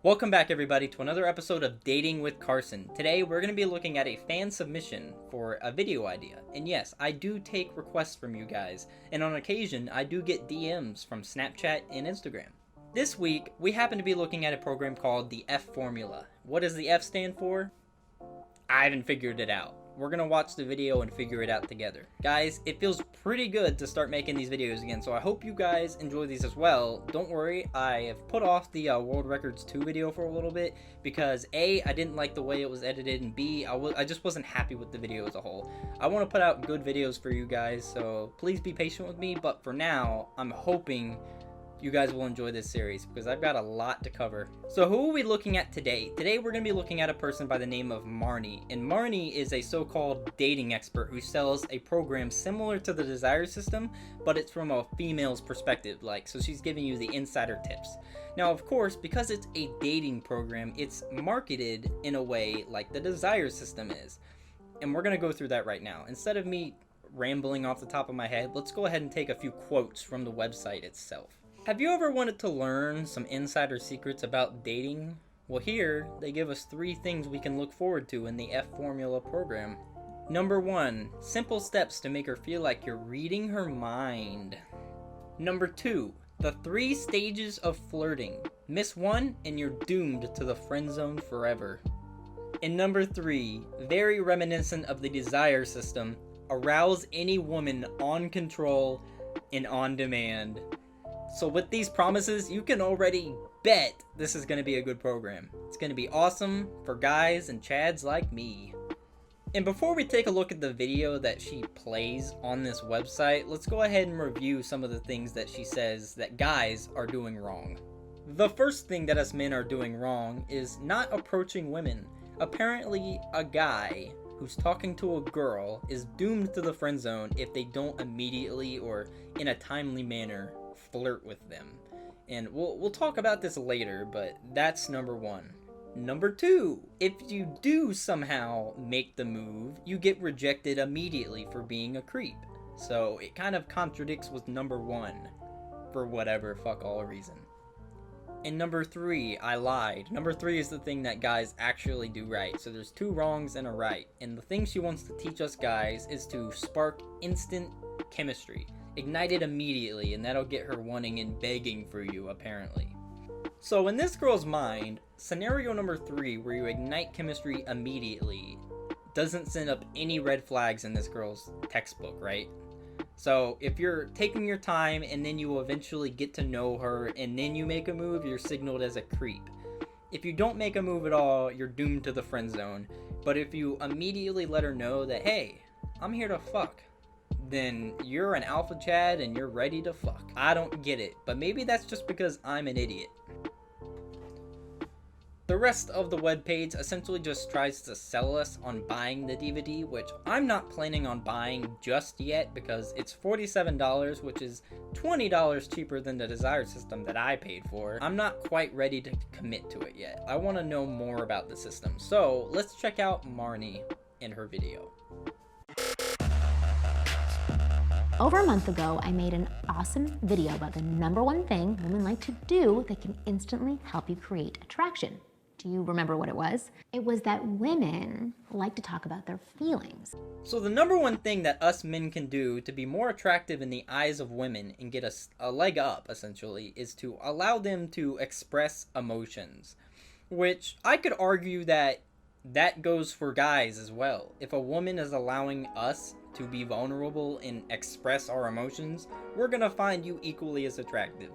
Welcome back everybody to another episode of Dating with Carson. Today we're going to be looking at a fan submission for a video idea. And yes, I do take requests from you guys, and on occasion I do get DMs from Snapchat and Instagram. This week we happen to be looking at a program called the F Formula. What does the F stand for? I haven't figured it out. We're going to watch the video and figure it out together. Guys, it feels pretty good to start making these videos again, so I hope you guys enjoy these as well. Don't worry, I have put off the World Records 2 video for a little bit because A, I didn't like the way it was edited, and B, I just wasn't happy with the video as a whole. I want to put out good videos for you guys, so please be patient with me, but for now, I'm hoping you guys will enjoy this series because I've got a lot to cover. So who are we looking at today? Today we're going to be looking at a person by the name of Marnie. And Marnie is a so-called dating expert who sells a program similar to the Desire System, but it's from a female's perspective. So she's giving you the insider tips. Now, of course, because it's a dating program, it's marketed in a way like the Desire System is. And we're going to go through that right now. Instead of me rambling off the top of my head, let's go ahead and take a few quotes from the website itself. Have you ever wanted to learn some insider secrets about dating? Well, here, they give us 3 things we can look forward to in the F Formula program. Number 1, simple steps to make her feel like you're reading her mind. Number 2, the 3 stages of flirting. Miss one and you're doomed to the friend zone forever. And number 3, very reminiscent of the Desire System, arouse any woman on control and on demand. So with these promises, you can already bet this is going to be a good program. It's going to be awesome for guys and chads like me. And before we take a look at the video that she plays on this website, let's go ahead and review some of the things that she says that guys are doing wrong. The first thing that us men are doing wrong is not approaching women. Apparently, a guy who's talking to a girl is doomed to the friend zone if they don't immediately or in a timely manner flirt with them. And we'll talk about this later, but that's number 1. Number 2, if you do somehow make the move, you get rejected immediately for being a creep. So it kind of contradicts with number 1 for whatever fuck all reason. And number 3, I lied. Number 3 is the thing that guys actually do right. So there's 2 wrongs and a right. And the thing she wants to teach us guys is to spark instant chemistry. Ignite it immediately, and that'll get her wanting and begging for you, apparently. So in this girl's mind, scenario number 3, where you ignite chemistry immediately, doesn't send up any red flags in this girl's textbook, right? So if you're taking your time and then you eventually get to know her and then you make a move, you're signaled as a creep. If you don't make a move at all, you're doomed to the friend zone. But if you immediately let her know that, hey, I'm here to fuck, then you're an alpha chad and you're ready to fuck. I don't get it, but maybe that's just because I'm an idiot. The rest of the webpage essentially just tries to sell us on buying the DVD, which I'm not planning on buying just yet because it's $47, which is $20 cheaper than the Desire System that I paid for. I'm not quite ready to commit to it yet. I want to know more about the system. So let's check out Marnie in her video. Over a month ago, I made an awesome video about the number 1 thing women like to do that can instantly help you create attraction. Do you remember what it was? It was that women like to talk about their feelings. So the number 1 thing that us men can do to be more attractive in the eyes of women and get a leg up, essentially, is to allow them to express emotions. Which I could argue that goes for guys as well. If a woman is allowing us to be vulnerable and express our emotions, we're gonna find you equally as attractive.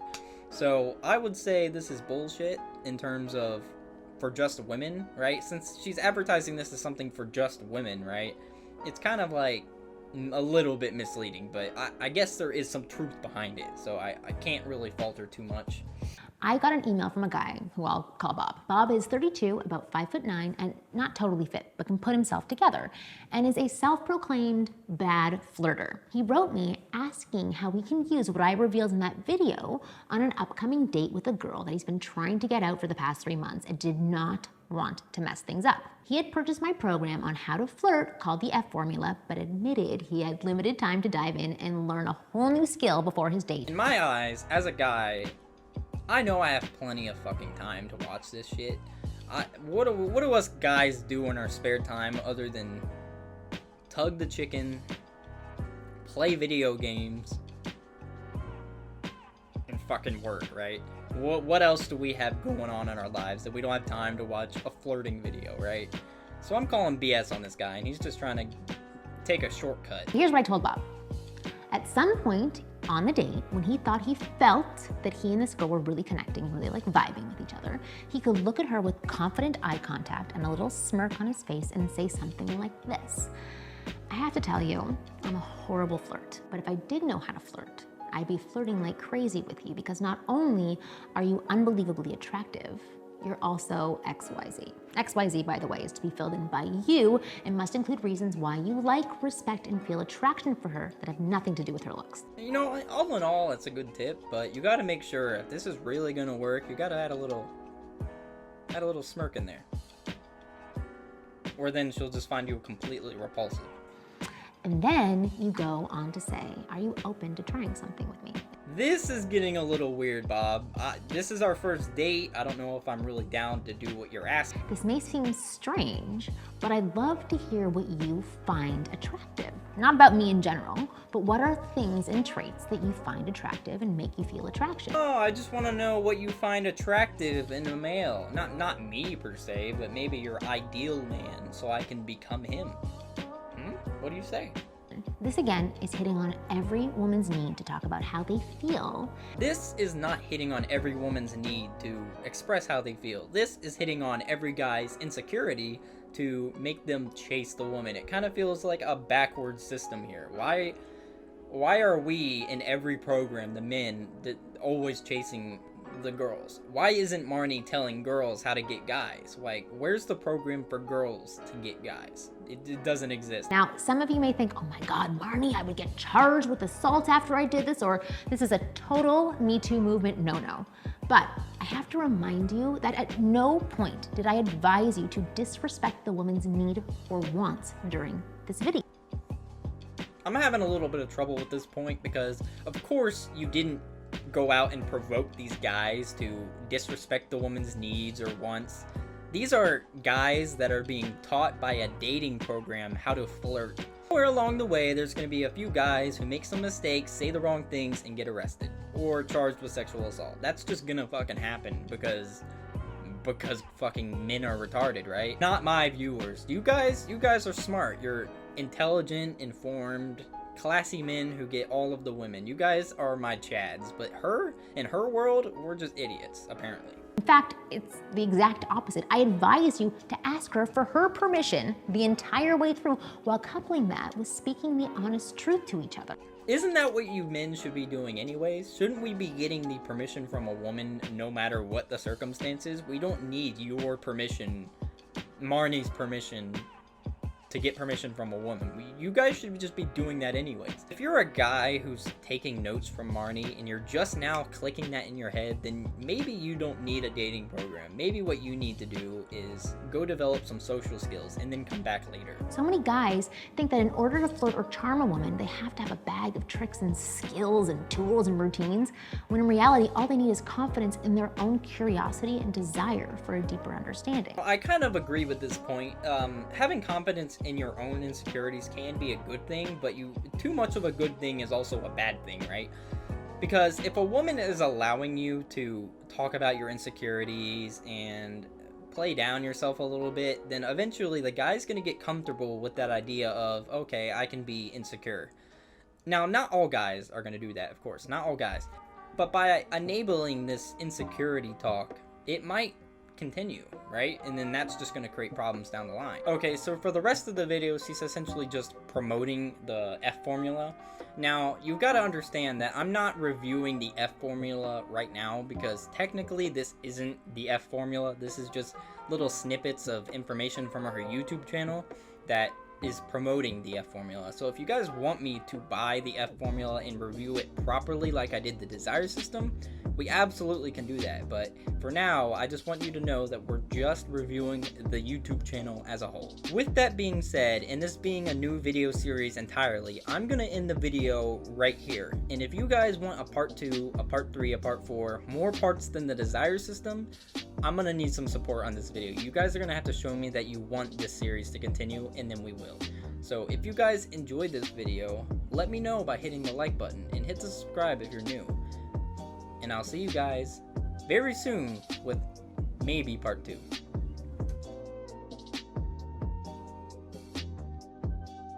So I would say this is bullshit in terms of for just women, right? Since she's advertising this as something for just women, right? It's kind of like a little bit misleading, but I guess there is some truth behind it, so I can't really falter too much. I got an email from a guy who I'll call Bob. Bob is 32, about 5'9", and not totally fit, but can put himself together, and is a self-proclaimed bad flirter. He wrote me asking how we can use what I revealed in that video on an upcoming date with a girl that he's been trying to get out for the past 3 months and did not want to mess things up. He had purchased my program on how to flirt called the F Formula, but admitted he had limited time to dive in and learn a whole new skill before his date. In my eyes, as a guy, I know I have plenty of fucking time to watch this shit. What do us guys do in our spare time other than tug the chicken, play video games, and fucking work, right? What else do we have going on in our lives that we don't have time to watch a flirting video, right? So I'm calling BS on this guy, and he's just trying to take a shortcut. Here's what I told Bob. At some point on the date, when he thought he felt that he and this girl were really connecting, really like vibing with each other, he could look at her with confident eye contact and a little smirk on his face and say something like this. I have to tell you, I'm a horrible flirt, but if I did know how to flirt, I'd be flirting like crazy with you, because not only are you unbelievably attractive, you're also XYZ. XYZ, by the way, is to be filled in by you and must include reasons why you like, respect, and feel attraction for her that have nothing to do with her looks. You know, all in all, it's a good tip, but you gotta make sure if this is really gonna work, you gotta add a little smirk in there. Or then she'll just find you completely repulsive. And then you go on to say, are you open to trying something with me? This is getting a little weird, Bob. This is our first date. I don't know if I'm really down to do what you're asking. This may seem strange, but I'd love to hear what you find attractive. Not about me in general, but what are things and traits that you find attractive and make you feel attraction? Oh, I just want to know what you find attractive in a male. Not me per se, but maybe your ideal man, so I can become him. What do you say? This again is hitting on every woman's need to talk about how they feel. This is not hitting on every woman's need to express how they feel. This is hitting on every guy's insecurity to make them chase the woman. It kind of feels like a backwards system here. Why are we in every program, the men, that always chasing the girls? Why isn't Marnie telling girls how to get guys? Like, where's the program for girls to get guys? It doesn't exist. Now, some of you may think, oh my God, Marnie, I would get charged with assault after I did this, or this is a total Me Too movement no-no. But I have to remind you that at no point did I advise you to disrespect the woman's need or wants during this video. I'm having a little bit of trouble with this point because, of course, you didn't go out and provoke these guys to disrespect the woman's needs or wants. These are guys that are being taught by a dating program how to flirt. Somewhere along the way, there's going to be a few guys who make some mistakes, say the wrong things, and get arrested. Or charged with sexual assault. That's just gonna fucking happen because fucking men are retarded, right? Not my viewers. You guys are smart. You're intelligent, informed, classy men who get all of the women. You guys are my chads, but in her world, we're just idiots, apparently. In fact, it's the exact opposite. I advise you to ask her for her permission the entire way through, while coupling that with speaking the honest truth to each other. Isn't that what you men should be doing anyways? Shouldn't we be getting the permission from a woman no matter what the circumstances? We don't need your permission, Marnie's permission, to get permission from a woman. You guys should just be doing that anyways. If you're a guy who's taking notes from Marnie and you're just now clicking that in your head, then maybe you don't need a dating program. Maybe what you need to do is go develop some social skills and then come back later. So many guys think that in order to flirt or charm a woman, they have to have a bag of tricks and skills and tools and routines, when in reality, all they need is confidence in their own curiosity and desire for a deeper understanding. I kind of agree with this point. Having confidence in your own insecurities can be a good thing, but too much of a good thing is also a bad thing, right? Because if a woman is allowing you to talk about your insecurities and play down yourself a little bit, then eventually the guy's gonna get comfortable with that idea of, okay, I can be insecure. Now, not all guys are gonna do that, of course, not all guys. But by enabling this insecurity talk, it might continue, right? And then that's just going to create problems down the line. Okay, so for the rest of the video, she's essentially just promoting the F formula. Now, you've got to understand that I'm not reviewing the F formula right now because technically this isn't the F formula. This is just little snippets of information from her YouTube channel that is promoting the F formula. So if you guys want me to buy the F formula and review it properly like I did the Desire System, we absolutely can do that. But for now, I just want you to know that we're just reviewing the YouTube channel as a whole. With that being said, and this being a new video series entirely, I'm gonna end the video right here. And if you guys want a part 2, a part 3, a part 4, more parts than the Desire System, I'm gonna need some support on this video. You guys are gonna have to show me that you want this series to continue, and then we will. So if you guys enjoyed this video, let me know by hitting the like button and hit the subscribe if you're new. And I'll see you guys very soon with maybe part 2.